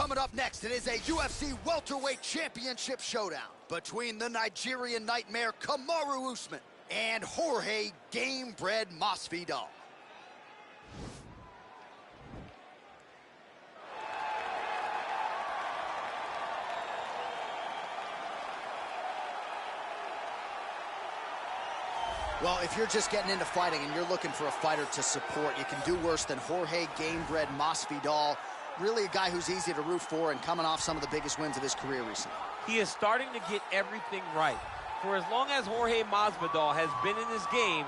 Coming up next, it is a UFC welterweight championship showdown between the Nigerian nightmare Kamaru Usman and Jorge Gamebred Masvidal. Well, if you're just getting into fighting and you're looking for a fighter to support, you can do worse than Jorge Gamebred Masvidal. Really a guy who's easy to root for and coming off some of the biggest wins of his career recently. He is starting to get everything right. For as long as Jorge Masvidal has been in this game,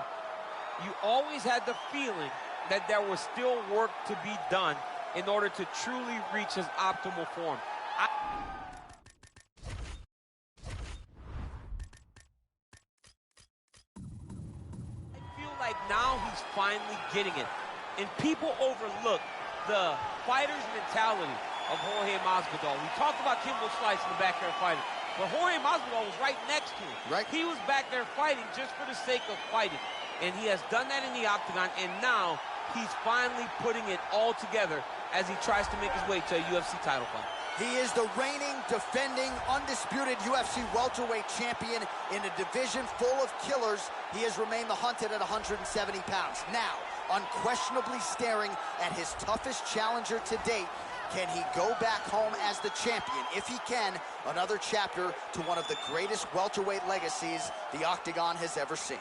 you always had the feeling that there was still work to be done in order to truly reach his optimal form. I feel like now he's finally getting it. And people overlook the fighter's mentality of Jorge Masvidal. We talked about Kimbo Slice in the backyard fighting, but Jorge Masvidal was right next to him. Right. He was back there fighting just for the sake of fighting, and he has done that in the octagon, and now he's finally putting it all together as he tries to make his way to a UFC title fight. He is the reigning, defending, undisputed UFC welterweight champion in a division full of killers. He has remained the hunted at 170 pounds. Now, unquestionably staring at his toughest challenger to date. Can he go back home as the champion? If he can, another chapter to one of the greatest welterweight legacies the Octagon has ever seen.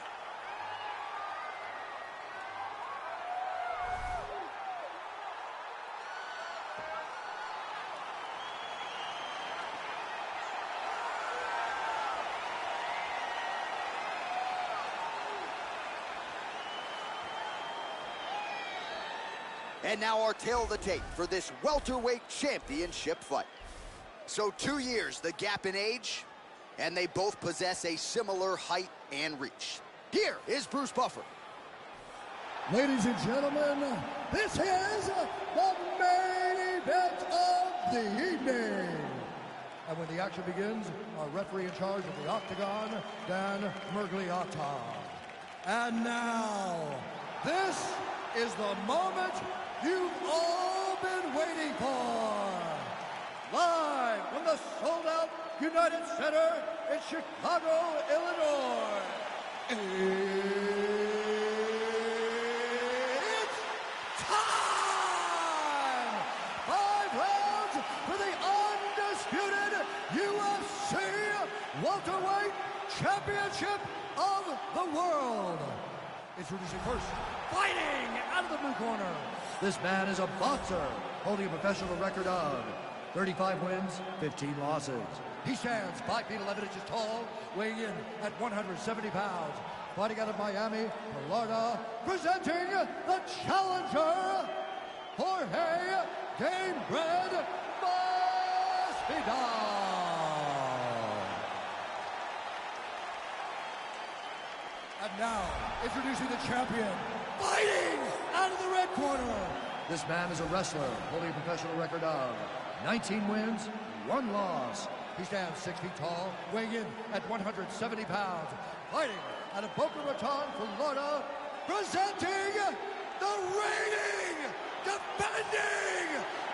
And now our tale of the tape for this welterweight championship fight. So 2 years, the gap in age, and they both possess a similar height and reach. Here is Bruce Buffer. Ladies and gentlemen, this is the main event of the evening. And when the action begins, our referee in charge of the Octagon, Dan Mergliata. And now, this is the moment you've all been waiting for. Live from the sold-out United Center in Chicago, Illinois. It's time! 5 rounds for the undisputed UFC welterweight championship of the world. Introducing first, fighting out of the blue corner. This man is a boxer, holding a professional record of 35 wins, 15 losses. He stands 5 feet 11 inches tall, weighing in at 170 pounds. Fighting out of Miami, Florida, presenting the challenger, Jorge Gamebred Masvidal. And now, introducing the champion, fighting out of the red corner. This man is a wrestler, holding a professional record of 19 wins, 1 loss. He stands 6 feet tall, weighing in at 170 pounds. Fighting out of Boca Raton, Florida, presenting the reigning, defending,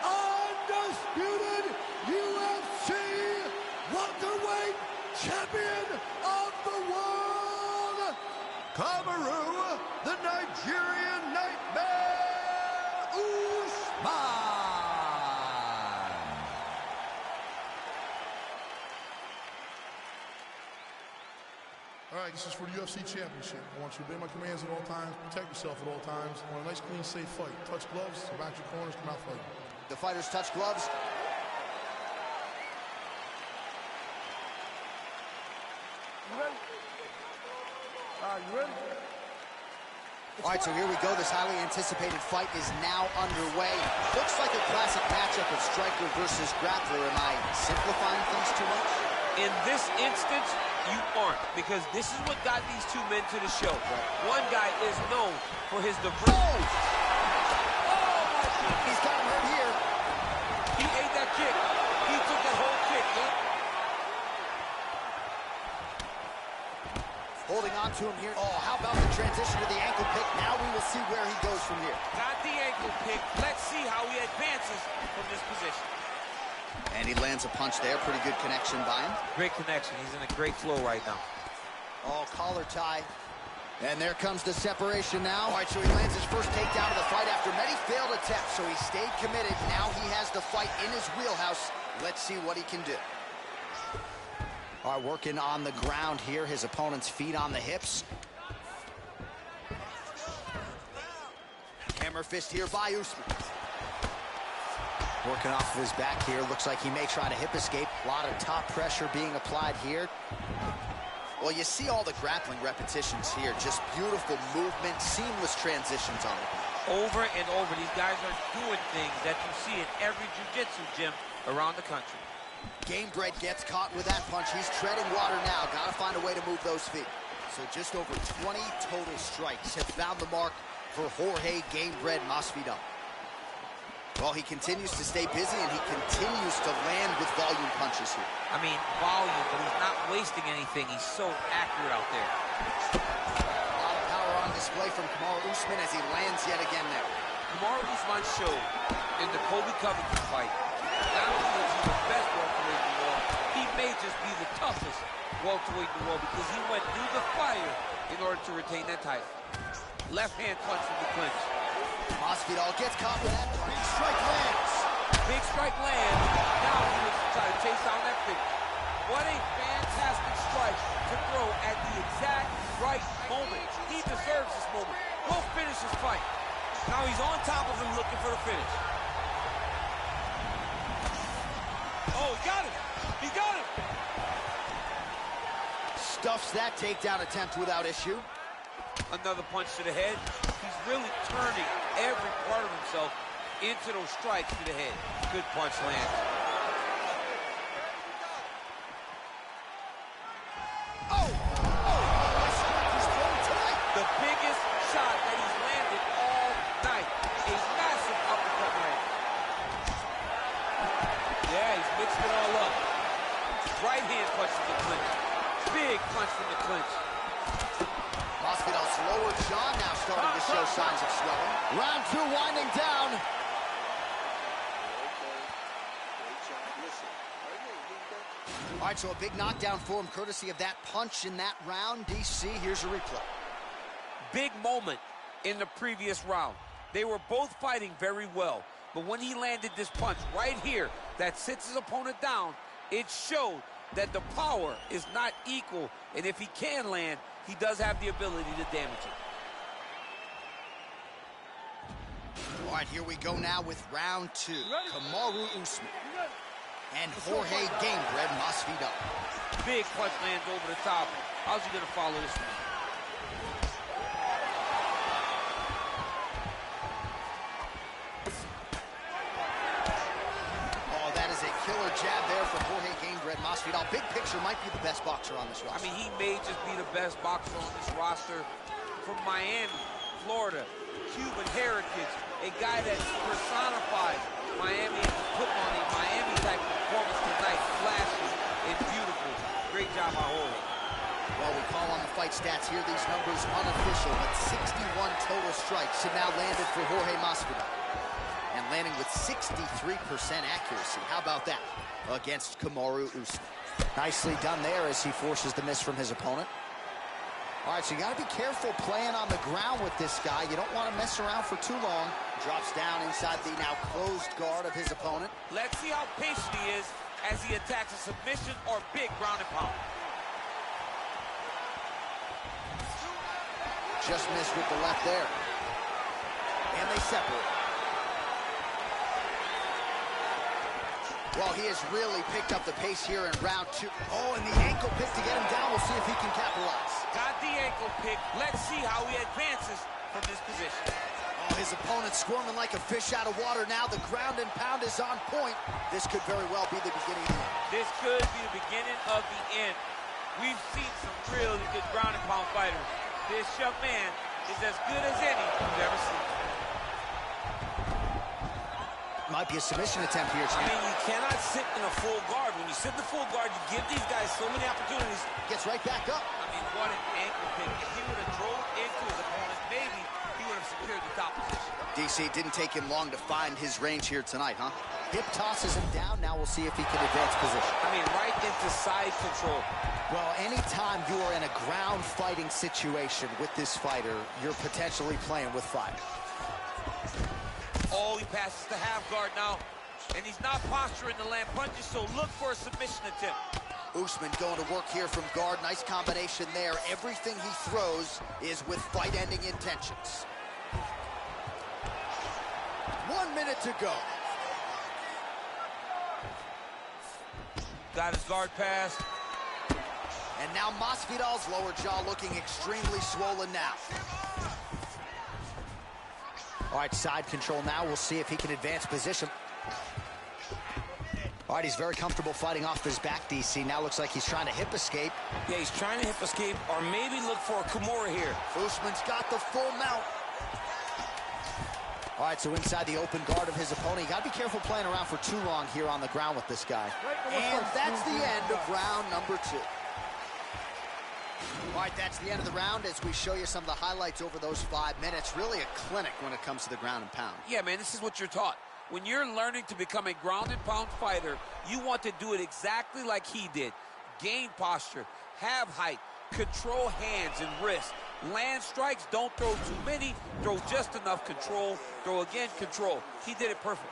undisputed UFC welterweight champion of the world, Kamaru, the Nigerian nightmare, Usman. All right, this is for the UFC Championship. I want you to obey my commands at all times, protect yourself at all times. I want a nice, clean, safe fight. Touch gloves, back your corners, come out fighting. The fighters touch gloves. You ready? You ready? All right, so here we go. This highly anticipated fight is now underway. Looks like a classic matchup of striker versus grappler. Am I simplifying things too much? In this instance, you aren't, because this is what got these two men to the show. One guy is known for his diverse. Oh, my God. He's got him hurt here. He ate that kick. He took that whole kick, man. Holding on to him here. Oh, how about the transition to the ankle pick? Now we will see where he goes from here. Got the ankle pick. Let's see how he advances from this position. And he lands a punch there. Pretty good connection by him. Great connection. He's in a great flow right now. Oh, collar tie. And there comes the separation now. All right, so he lands his first takedown of the fight after many failed attempts. So he stayed committed. Now he has the fight in his wheelhouse. Let's see what he can do. All right, working on the ground here. His opponent's feet on the hips. Hammer fist here by Usman. Working off of his back here. Looks like he may try to hip escape. A lot of top pressure being applied here. Well, you see all the grappling repetitions here. Just beautiful movement, seamless transitions on it. Over and over, these guys are doing things that you see in every jiu-jitsu gym around the country. Gamebred gets caught with that punch. He's treading water now. Got to find a way to move those feet. So just over 20 total strikes have found the mark for Jorge Gamebred Masvidal. Well, he continues to stay busy, and he continues to land with volume punches here. I mean, volume, but he's not wasting anything. He's so accurate out there. A lot of power on display from Kamaru Usman as he lands yet again there. Kamaru Usman showed in the Colby Covington fight, not only is he the best welterweight in the world, he may just be the toughest welterweight in the world because he went through the fire in order to retain that title. Left hand punch from the clinch. Masvidal gets caught with that. Big strike lands. Big strike lands. Now he looks to try to chase down that finish. What a fantastic strike to throw at the exact right moment. He deserves this moment. Go finish his fight. Now he's on top of him looking for the finish. Oh, he got him. He got him. Stuffs that takedown attempt without issue. Another punch to the head. He's really turning every part of himself into those strikes to the head. Good punch lands. Oh! He's thrown tonight. The biggest shot that he's landed all night. A massive uppercut land. Yeah, he's mixed it all up. Right hand punch from the clinch. Big punch from the clinch. Masvidal's lower jaw now starting to show signs of swelling. Round 2 winding down. All right, so a big knockdown for him, courtesy of that punch in that round. DC, here's a replay. Big moment in the previous round. They were both fighting very well, but when he landed this punch right here that sits his opponent down, it showed that the power is not equal, and if he can land, he does have the ability to damage it. All right, here we go now with round 2. Kamaru Usman and Jorge Gamebred Masvidal. Big punch lands over the top. How's he gonna follow this one? Oh, that is a killer jab there from Jorge Gamebred Masvidal. Big picture, might be the best boxer on this roster. I mean, he may just be the best boxer on this roster. From Miami, Florida, Cuban heritage, a guy that personifies Miami and putting on a Miami-type performance tonight. Flashy and beautiful. Great job by Jorge. Well, we call on the fight stats here. These numbers unofficial, but 61 total strikes have now landed for Jorge Masvidal. And landing with 63% accuracy. How about that against Kamaru Usman? Nicely done there as he forces the miss from his opponent. All right, so you got to be careful playing on the ground with this guy. You don't want to mess around for too long. Drops down inside the now closed guard of his opponent. Let's see how patient he is as he attacks a submission or big ground and pound. Just missed with the left there. And they separate. Well, he has really picked up the pace here in round 2. Oh, and the ankle pick to get him down. We'll see if he can capitalize. Got the ankle pick. Let's see how he advances from this position. Oh, his opponent squirming like a fish out of water now. The ground and pound is on point. This could very well be the beginning of the end. This could be the beginning of the end. We've seen some really good ground and pound fighters. This young man is as good as any you've ever seen. Might be a submission attempt here, I mean, you cannot sit in a full guard. When you sit in the full guard, you give these guys so many opportunities. Gets right back up. I mean, what an ankle pick. If he would have drove into his opponent, maybe he would have secured the top position. DC, didn't take him long to find his range here tonight, huh? Hip tosses him down. Now we'll see if he can advance position. I mean, right into side control. Well, anytime you are in a ground fighting situation with this fighter, you're potentially playing with fire. Oh, he passes the half guard now. And he's not posturing to land punches, so look for a submission attempt. Usman going to work here from guard. Nice combination there. Everything he throws is with fight-ending intentions. 1 minute to go. Got his guard pass. And now Masvidal's lower jaw looking extremely swollen now. All right, side control now. We'll see if he can advance position. All right, he's very comfortable fighting off his back, DC. Now looks like he's trying to hip escape. Yeah, he's trying to hip escape or maybe look for a Kamaru here. Usman's got the full mount. All right, so inside the open guard of his opponent. You got to be careful playing around for too long here on the ground with this guy. And that's the end of round number 2. All right, that's the end of the round as we show you some of the highlights over those 5 minutes. Really a clinic when it comes to the ground and pound. Yeah, man, this is what you're taught. When you're learning to become a ground and pound fighter, you want to do it exactly like he did. Gain posture, have height, control hands and wrists. Land strikes, don't throw too many, throw just enough control, throw again, control. He did it perfect.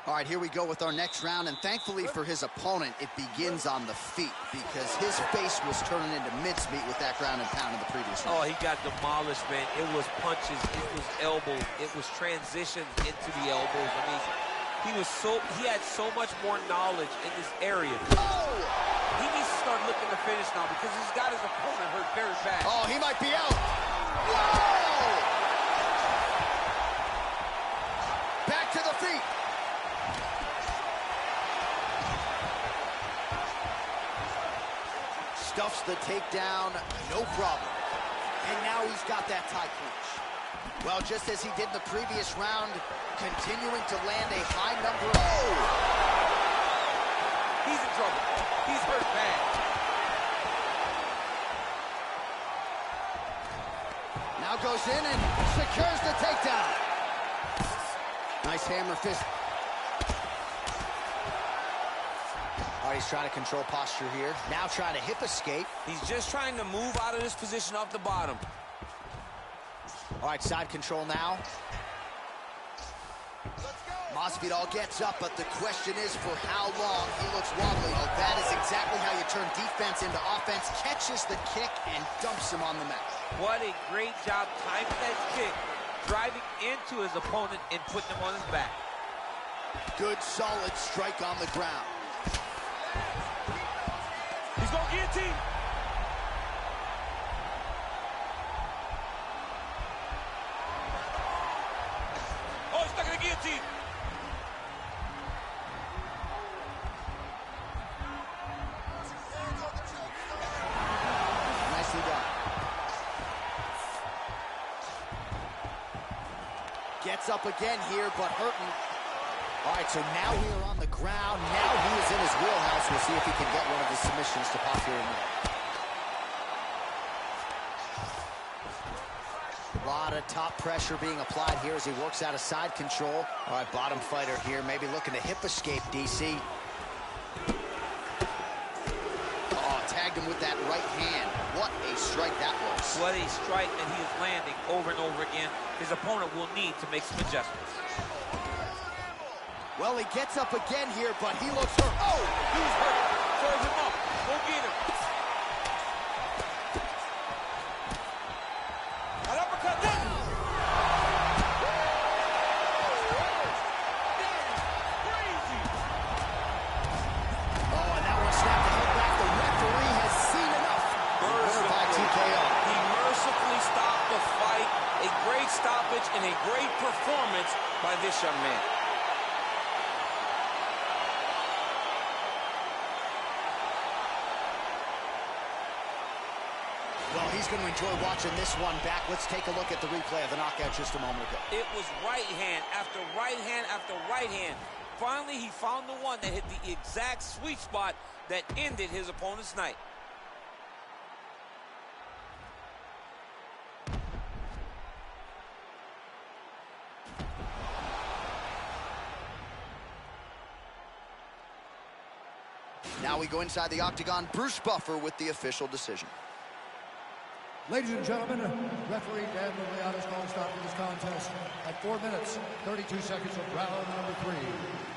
All right, here we go with our next round, and thankfully for his opponent, it begins on the feet because his face was turning into mincemeat with that ground and pound in the previous round. Oh, he got demolished, man. It was punches, it was elbows, it was transitions into the elbows. I mean, he had so much more knowledge in this area. Oh! He needs to start looking to finish now because he's got his opponent hurt very bad. Oh, he might be out. Whoa! Back to the feet. Stuffs the takedown, no problem. And now he's got that tie clinch. Well, just as he did in the previous round, continuing to land a high number. Oh! He's in trouble. He's hurt bad. Now goes in and secures the takedown. Nice hammer fist. All right, he's trying to control posture here. Now trying to hip escape. He's just trying to move out of this position off the bottom. All right, side control now. Masvidal gets up, but the question is for how long. He looks wobbly. Oh, that is exactly how you turn defense into offense. Catches the kick and dumps him on the mat. What a great job timing that kick, driving into his opponent and putting him on his back. Good, solid strike on the ground. He's going to guillotine. Oh, he's stuck in the guillotine. Nicely done. Gets up again here, but hurting. All right, so now we are on the ground. Now he is in his wheelhouse. We'll see if he can get one of his submissions to pop here and there. A lot of top pressure being applied here as he works out of side control. All right, bottom fighter here, maybe looking to hip escape, DC. Oh, tagged him with that right hand. What a strike that was. What a strike that he is landing over and over again. His opponent will need to make some adjustments. Well, he gets up again here, but he looks hurt. Oh, He's hurt. Serve him up. Go get him. An uppercut there. Crazy. oh, and that one snapped the head back. The referee has seen enough. By TKO. He mercifully stopped the fight. A great stoppage and a great performance by this young man. Well, he's going to enjoy watching this one back. Let's take a look at the replay of the knockout just a moment ago. It was right hand after right hand after right hand. Finally, he found the one that hit the exact sweet spot that ended his opponent's night. Now we go inside the octagon. Bruce Buffer with the official decision. Ladies and gentlemen, referee Dan Liliana's calling stop for this contest at 4 minutes, 32 seconds of round number 3.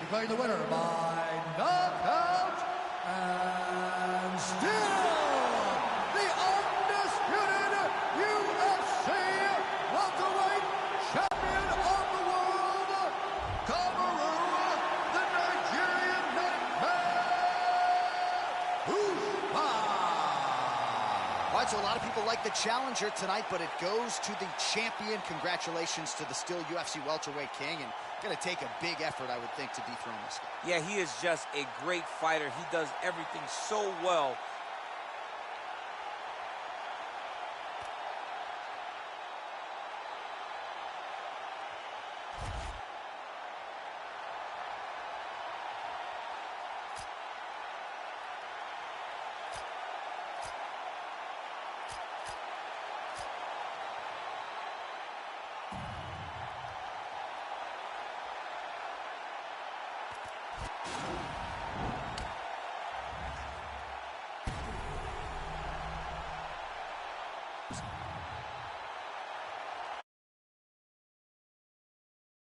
Declaring the winner by knockout and still the undisputed UFC welterweight champion of the world, Kamaru, the Nigerian Nightmare, Usman. All right, so a lot of people like the challenger tonight, but it goes to the champion. Congratulations to the still UFC welterweight king, and going to take a big effort, I would think, to dethrone this guy. Yeah, he is just a great fighter. He does everything so well.